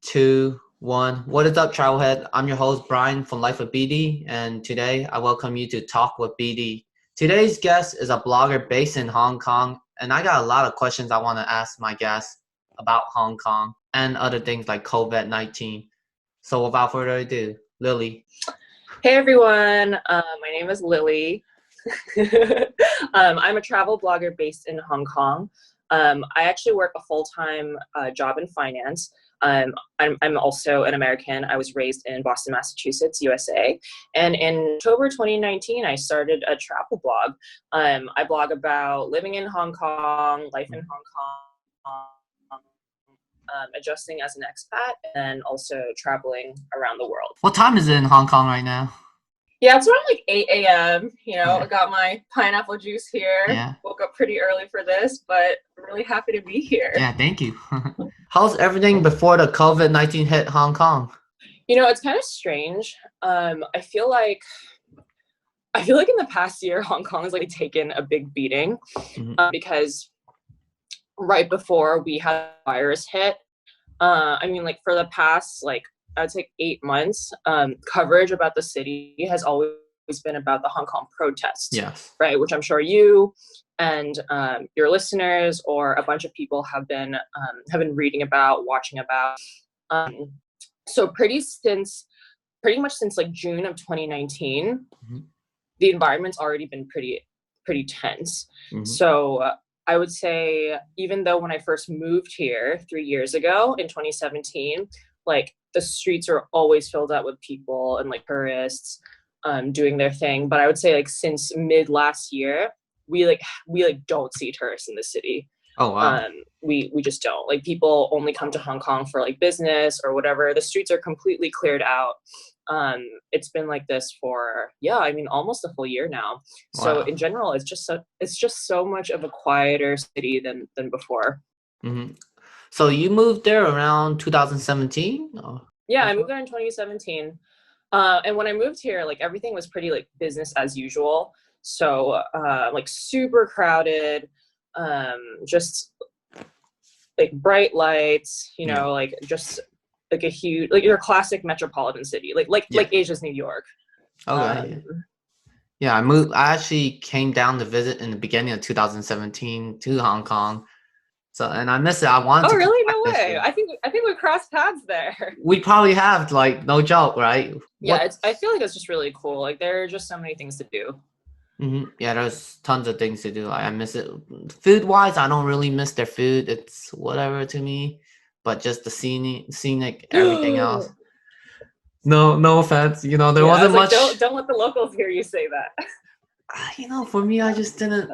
two, one. What is up, Trailhead? I'm your host, Brian from Life of BD, and today I welcome you to Talk with BD. Today's guest is a blogger based in Hong Kong, and I got a lot of questions I want to ask my guest about Hong Kong and other things like COVID-19. So without further ado, Lily. Hey everyone, my name is Lily. I'm a travel blogger based in Hong Kong. I actually work a full-time job in finance. I'm also an American. I was raised in Boston, Massachusetts, USA. And in October 2019, I started a travel blog. I blog about living in Hong Kong, life in Hong Kong, adjusting as an expat, and also traveling around the world. What time is it in Hong Kong right now? Yeah, it's around like 8 a.m. Yeah. I got my pineapple juice here. Yeah. Woke up pretty early for this, but I'm really happy to be here. Yeah, thank you. How's everything before the COVID-19 hit Hong Kong? It's kind of strange. I feel like in the past year, Hong Kong has like taken a big beating because right before we had the virus hit, for the past I'd say 8 months, coverage about the city has always been about the Hong Kong protests. Yes. Right, which I'm sure you and your listeners or a bunch of people have been reading about, watching about. So pretty much since like June of 2019, the environment's already been pretty tense. So I would say, even though when I first moved here 3 years ago in 2017, the streets are always filled out with people and tourists doing their thing. But I would say since mid last year, we don't see tourists in the city. Oh wow. We just don't. People only come to Hong Kong for business or whatever. The streets are completely cleared out. It's been like this for almost a full year now. Wow. So in general, it's just so much of a quieter city than before. So you moved there around 2017? Yeah, I moved there in 2017. And when I moved here, everything was pretty business as usual. So super crowded, just bright lights, just a huge, your classic metropolitan city, like Asia's New York. Okay. Yeah, I actually came down to visit in the beginning of 2017 to Hong Kong. So, and I miss it. I wanted to. Oh, really? No this way. year. I think we crossed paths there. We probably have, no joke, right? Yeah, I feel like it's just really cool. There are just so many things to do. Yeah, there's tons of things to do. I miss it. Food-wise, I don't really miss their food. It's whatever to me. But just the scenic, everything else. No offense. There wasn't much. Don't let the locals hear you say that. For me, I just didn't.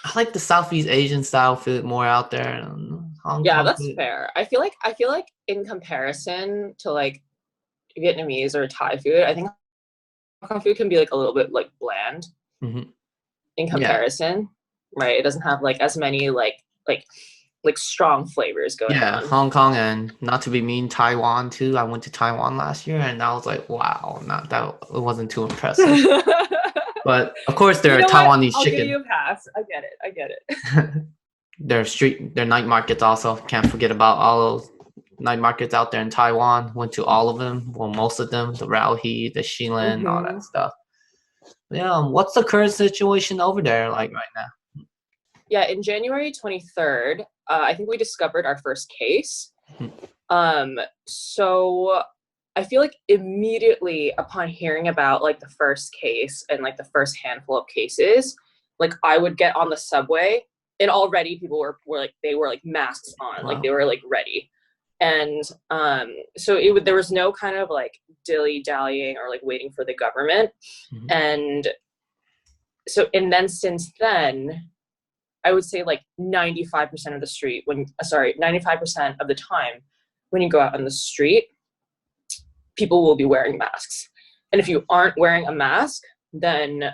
I like the Southeast Asian style food more out there. Hong Kong That's food. fair. I feel like in comparison to Vietnamese or Thai food, I think Hong Kong food can be a little bit bland in comparison, right? It doesn't have as many strong flavors going on. Hong Kong, and not to be mean, Taiwan too. I went to Taiwan last year, and I was like, wow, it wasn't too impressive. But of course, there are Taiwanese I'll chicken. give you a pass. I get it. Their night markets also. Can't forget about all those night markets out there in Taiwan. Went to all of them. Well, most of them. The Rao He, the Xi'an, all that stuff. Yeah. What's the current situation over there right now? Yeah, in January 23rd, I think we discovered our first case. So I feel immediately upon hearing about the first case and the first handful of cases, I would get on the subway and already people were masks on, Wow. They were ready. And so there was no kind of dilly-dallying or waiting for the government. And then since then, I would say 95% of the street 95% of the time when you go out on the street, people will be wearing masks. And if you aren't wearing a mask, then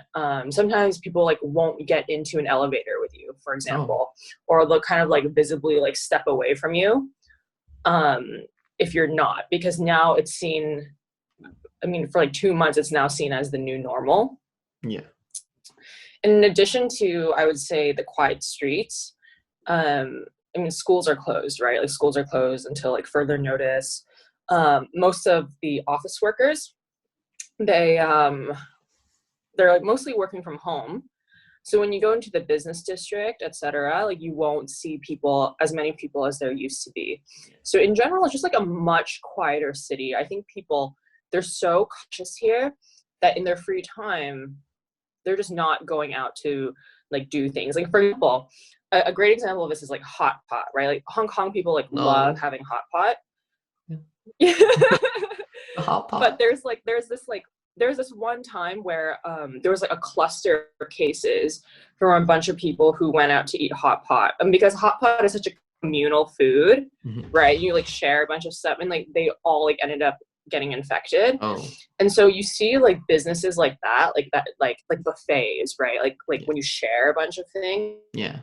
sometimes people won't get into an elevator with you, for example, or they'll kind of visibly step away from you if you're not, because now it's seen, for 2 months, it's now seen as the new normal. Yeah. In addition to, I would say, the quiet streets, schools are closed, right? Schools are closed until further notice. most of the office workers, they're like mostly working from home. So when you go into the business district, etc., like you won't see as many people as there used to be. So in general, it's just like a much quieter city. I think people, they're so cautious here that in their free time, they're just not going out to like do things. Like for example, a great example of this is like hot pot, right? Like Hong Kong people like love having hot pot. Yeah. Hot pot. But there's this one time where there was like a cluster of cases from a bunch of people who went out to eat hot pot. And because hot pot is such a communal food, right? You like share a bunch of stuff, and like they all like ended up getting infected. And so you see like businesses like that, like buffets, right? Like when you share a bunch of things. Yeah.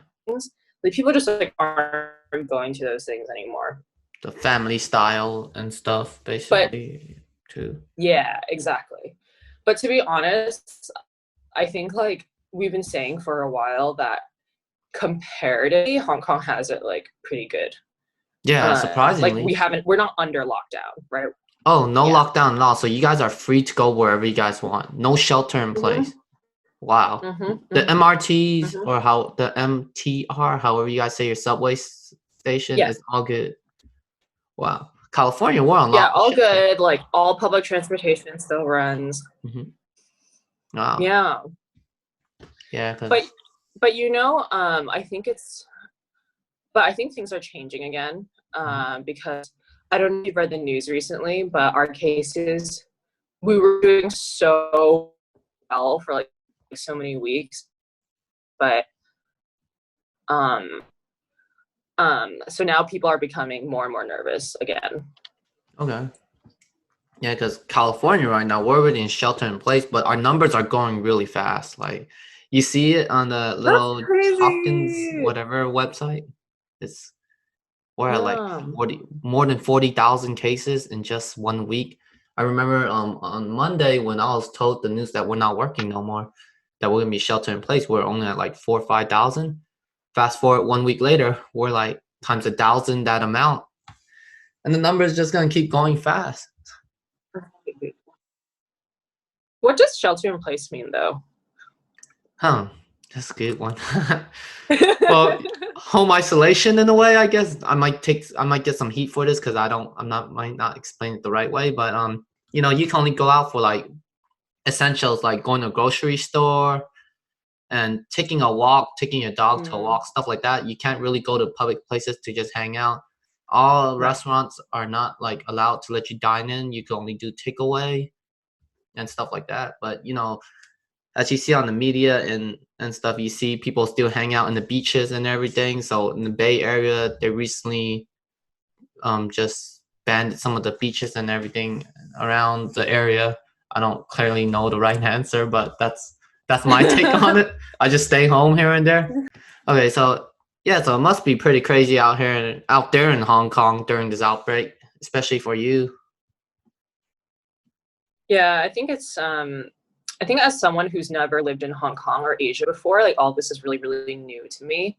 Like people just like aren't going to those things anymore. The family style and stuff, basically, too. Yeah, exactly. But to be honest, I think like we've been saying for a while that comparatively, Hong Kong has it like pretty good. Yeah, surprisingly. Like we're not under lockdown, right? Oh, no lockdown at all. So you guys are free to go wherever you guys want. No shelter in place. Wow. The MRTs or the MTR, however you guys say your subway station, is all good. Wow. California, we're on lockdown. Yeah, all good. Like all public transportation still runs. Wow. Yeah. Yeah. But you know, I think things are changing again because I don't know if you've read the news recently, but our cases, we were doing so well for like so many weeks, but so now people are becoming more and more nervous again. Okay. Yeah, because California right now, we're already in shelter in place, but our numbers are going really fast. Like you see it on the little Hopkins whatever website. We're at like more than 40,000 cases in just 1 week. I remember on Monday when I was told the news that we're not working no more, that we're gonna be shelter in place, we're only at like 4,000 or 5,000. Fast forward 1 week later, we're like times 1,000 that amount, and the number is just gonna keep going fast. What does shelter in place mean, though? That's a good one. Well, home isolation in a way, I guess. I might get some heat for this because might not explain it the right way, but you know, you can only go out for like essentials like going to a grocery store and taking a walk, taking your dog to a walk, stuff like that. You can't really go to public places to just hang out. All restaurants are not like allowed to let you dine in. You can only do takeaway and stuff like that. But you know, as you see on the media and stuff, you see people still hang out in the beaches and everything. So in the Bay Area, they recently just banned some of the beaches and everything around the area. I don't clearly know the right answer, but that's my take on it. I just stay home here and there. Okay, so yeah, so it must be pretty crazy out there in Hong Kong during this outbreak, especially for you. Yeah, I think it's I think as someone who's never lived in Hong Kong or Asia before, like all this is really, really new to me.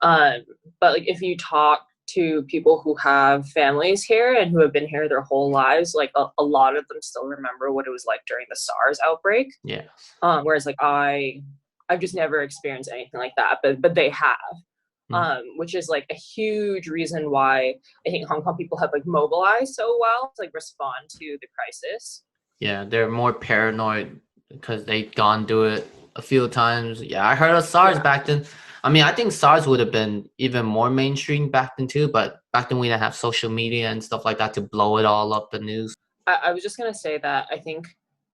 But like if you talk to people who have families here and who have been here their whole lives, like a lot of them still remember what it was like during the SARS outbreak. Yeah. Whereas like I've just never experienced anything like that, but they have. Which is like a huge reason why I think Hong Kong people have like mobilized so well to like respond to the crisis. Yeah, they're more paranoid because they've gone through it a few times. Yeah, I heard of SARS back then. I mean, I think SARS would have been even more mainstream back then too, but back then we didn't have social media and stuff like that to blow it all up the news. I was just going to say that I think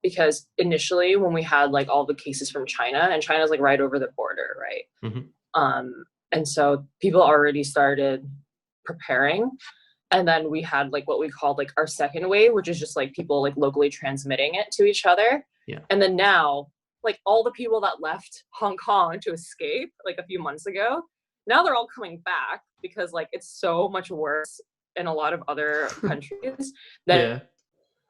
because initially when we had like all the cases from China, and China's like right over the border, right? And so people already started preparing. And then we had like what we called like our second wave, which is just like people like locally transmitting it to each other. Yeah. And then now, like all the people that left Hong Kong to escape like a few months ago, now they're all coming back because like it's so much worse in a lot of other countries than it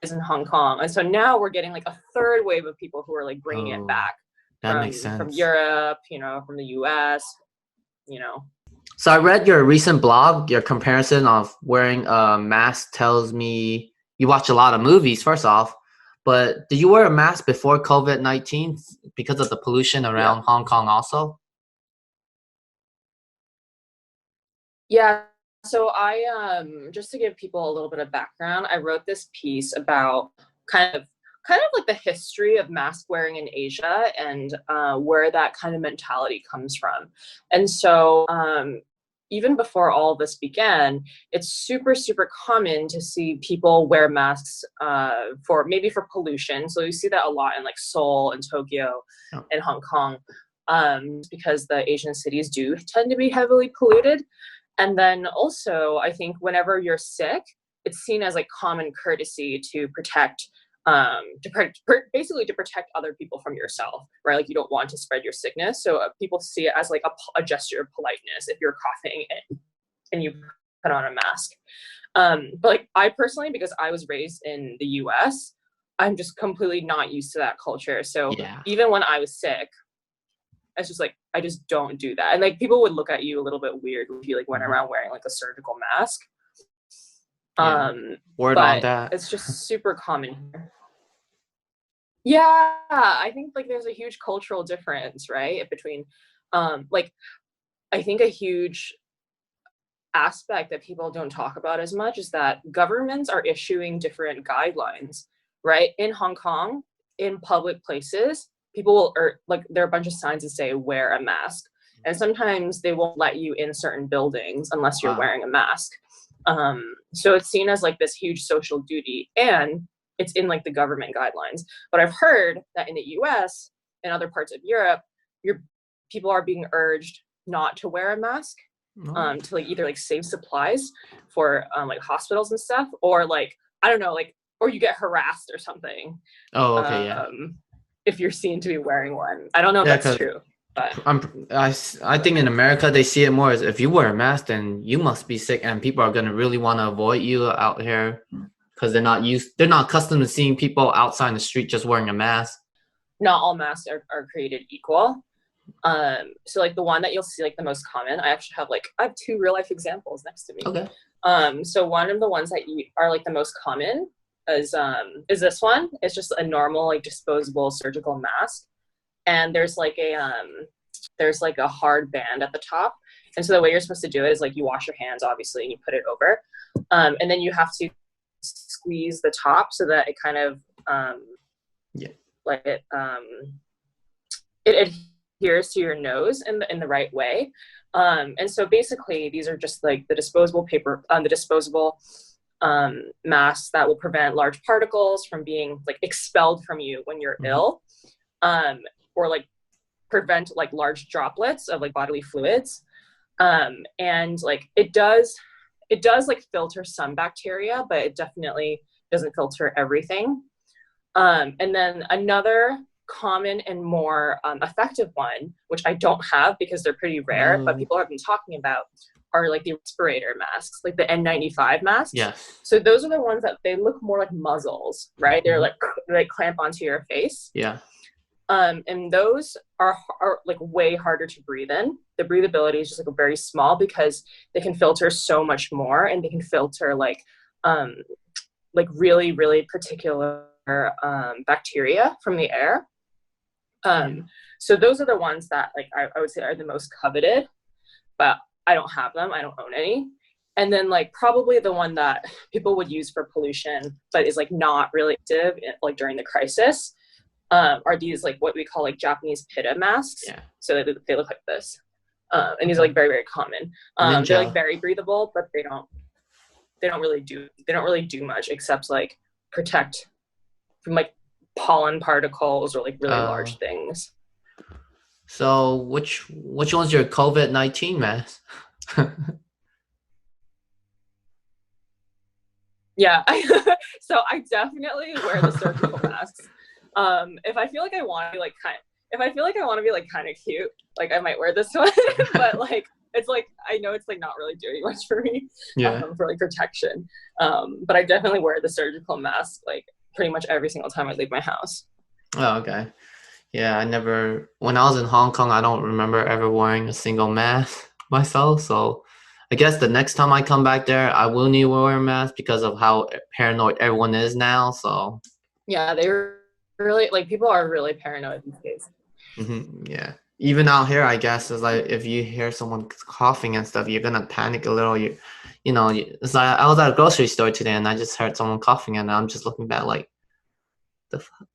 is in Hong Kong. And so now we're getting like a third wave of people who are like bringing it back that makes sense. From Europe, you know, from the US, you know. So I read your recent blog. Your comparison of wearing a mask tells me you watch a lot of movies, first off. But did you wear a mask before COVID-19 because of the pollution Yeah. around Hong Kong also? Yeah. So I just to give people a little bit of background, I wrote this piece about kind of like the history of mask wearing in Asia and where that kind of mentality comes from. And so even before all of this began, it's super, super common to see people wear masks for maybe for pollution. So you see that a lot in like Seoul and Tokyo Oh. and Hong Kong, because the Asian cities do tend to be heavily polluted. And then also, I think whenever you're sick, it's seen as like common courtesy to protect, basically to protect other people from yourself, right? Like you don't want to spread your sickness. So people see it as like a gesture of politeness if you're coughing and you put on a mask. But like I personally, because I was raised in the US, I'm just completely not used to that culture. So Yeah. even when I was sick, it's just like I just don't do that, and like people would look at you a little bit weird if you like went around wearing like a surgical mask. Yeah. Word on But that. it's just super common here. Yeah, I think like there's a huge cultural difference, right? Between like I think a huge aspect that people don't talk about as much is that governments are issuing different guidelines, right? In Hong Kong, in public places, people will, or like there are a bunch of signs that say wear a mask. And sometimes they won't let you in certain buildings unless you're Wow. wearing a mask. So it's seen as like this huge social duty, and it's in like the government guidelines. But I've heard that in the US and other parts of Europe, your people are being urged not to wear a mask, Oh. to like either like save supplies for like hospitals and stuff, or like I don't know, like or you get harassed or something Oh, okay, yeah. if you're seen to be wearing one. I don't know if Yeah, that's because true, but I think in America they see it more as if you wear a mask, then you must be sick, and people are gonna really want to avoid you out here because they're not accustomed to seeing people outside in the street just wearing a mask. not all masks are created equal. So like the one that you'll see like the most common, I have two real life examples next to me. Okay. So one of the ones that are like the most common is this one. It's just a normal like disposable surgical mask, and there's like a hard band at the top. And so the way you're supposed to do it is like you wash your hands obviously and you put it over, and then you have to squeeze the top so that it kind of Yeah. like it adheres to your nose in the right way. And so basically these are just like the disposable masks that will prevent large particles from being like expelled from you when you're ill, or like prevent like large droplets of like bodily fluids. And like it does like filter some bacteria, but it definitely doesn't filter everything. And then another common and more effective one, which I don't have because they're pretty rare, but people have been talking about, are like the respirator masks, like the N95 masks. Yes. So those are the ones that they look more like muzzles, right? They're like they clamp onto your face. Yeah. And those are like way harder to breathe in. The breathability is just like very small because they can filter so much more, and they can filter like really, really particular bacteria from the air. So those are the ones that like I would say are the most coveted, but I don't have them. I don't own any. And then like probably the one that people would use for pollution, but is like not really active like during the crisis, are these like what we call like Japanese pitta masks. Yeah. So they look like this. And these are like very, very common. They're like very breathable, but they don't really do much except like protect from like pollen particles or like really large things. So which one's your COVID-19 mask? Yeah. So I definitely wear the surgical masks. If I feel like I want to be like kind of cute, like I might wear this one. But like it's like I know it's like not really doing much for me, for like protection. But I definitely wear the surgical mask like pretty much every single time I leave my house. Oh, okay. Yeah, when I was in Hong Kong, I don't remember ever wearing a single mask. myself. So I guess the next time I come back there, I will need to wear a mask because of how paranoid everyone is now. So yeah, they're really like people are really paranoid these days. Yeah. Even out here, I guess, is like if you hear someone coughing and stuff, you're gonna panic a little. It's like I was at a grocery store today and I just heard someone coughing and I'm just looking back like, the fuck,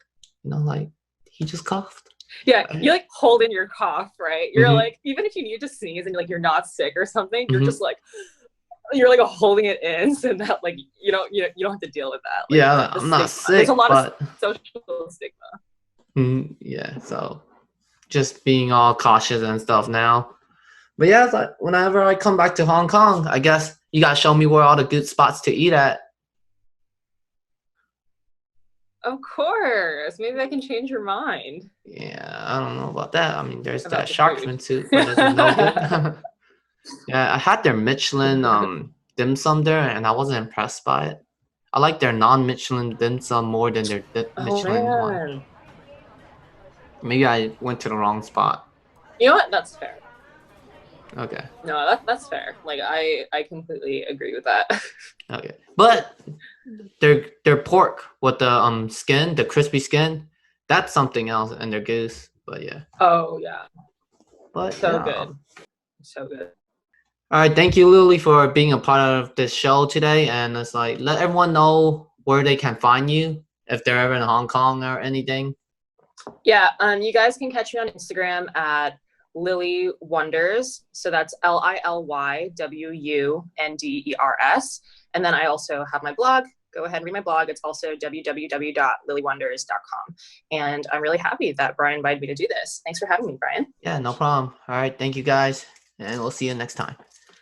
like he just coughed. Yeah, you like hold in your cough, right? You're Mm-hmm. like, even if you need to sneeze and you're not sick or something, you're just like, you're like holding it in so that like you don't have to deal with that. Like, Yeah, the I'm not stigma. sick, There's a lot but of social stigma. yeah, so just being all cautious and stuff now. But yeah, it's like whenever I come back to Hong Kong, I guess you gotta show me where all the good spots to eat at. Of course. Maybe I can change your mind. Yeah, I don't know about that. I mean, there's that About the sharkman food. soup, but it's no good. Yeah, I had their Michelin dim sum there, and I wasn't impressed by it. I like their non-Michelin dim sum more than their Michelin one. Man. Maybe I went to the wrong spot. You know what? That's fair. Okay. No, that's fair. Like I completely agree with that. Okay, but their pork with the skin, the crispy skin, that's something else, and their goose. But yeah. Oh yeah. But So yeah. good. So good. All right, thank you, Lily, for being a part of this show today, and it's like let everyone know where they can find you if they're ever in Hong Kong or anything. Yeah, you guys can catch me on Instagram at Lily Wonders. So that's LILYWUNDERS. And then I also have my blog. Go ahead and read my blog. It's also www.lilywonders.com. And I'm really happy that Brian invited me to do this. Thanks for having me, Brian. Yeah, no problem. All right, thank you guys, and we'll see you next time.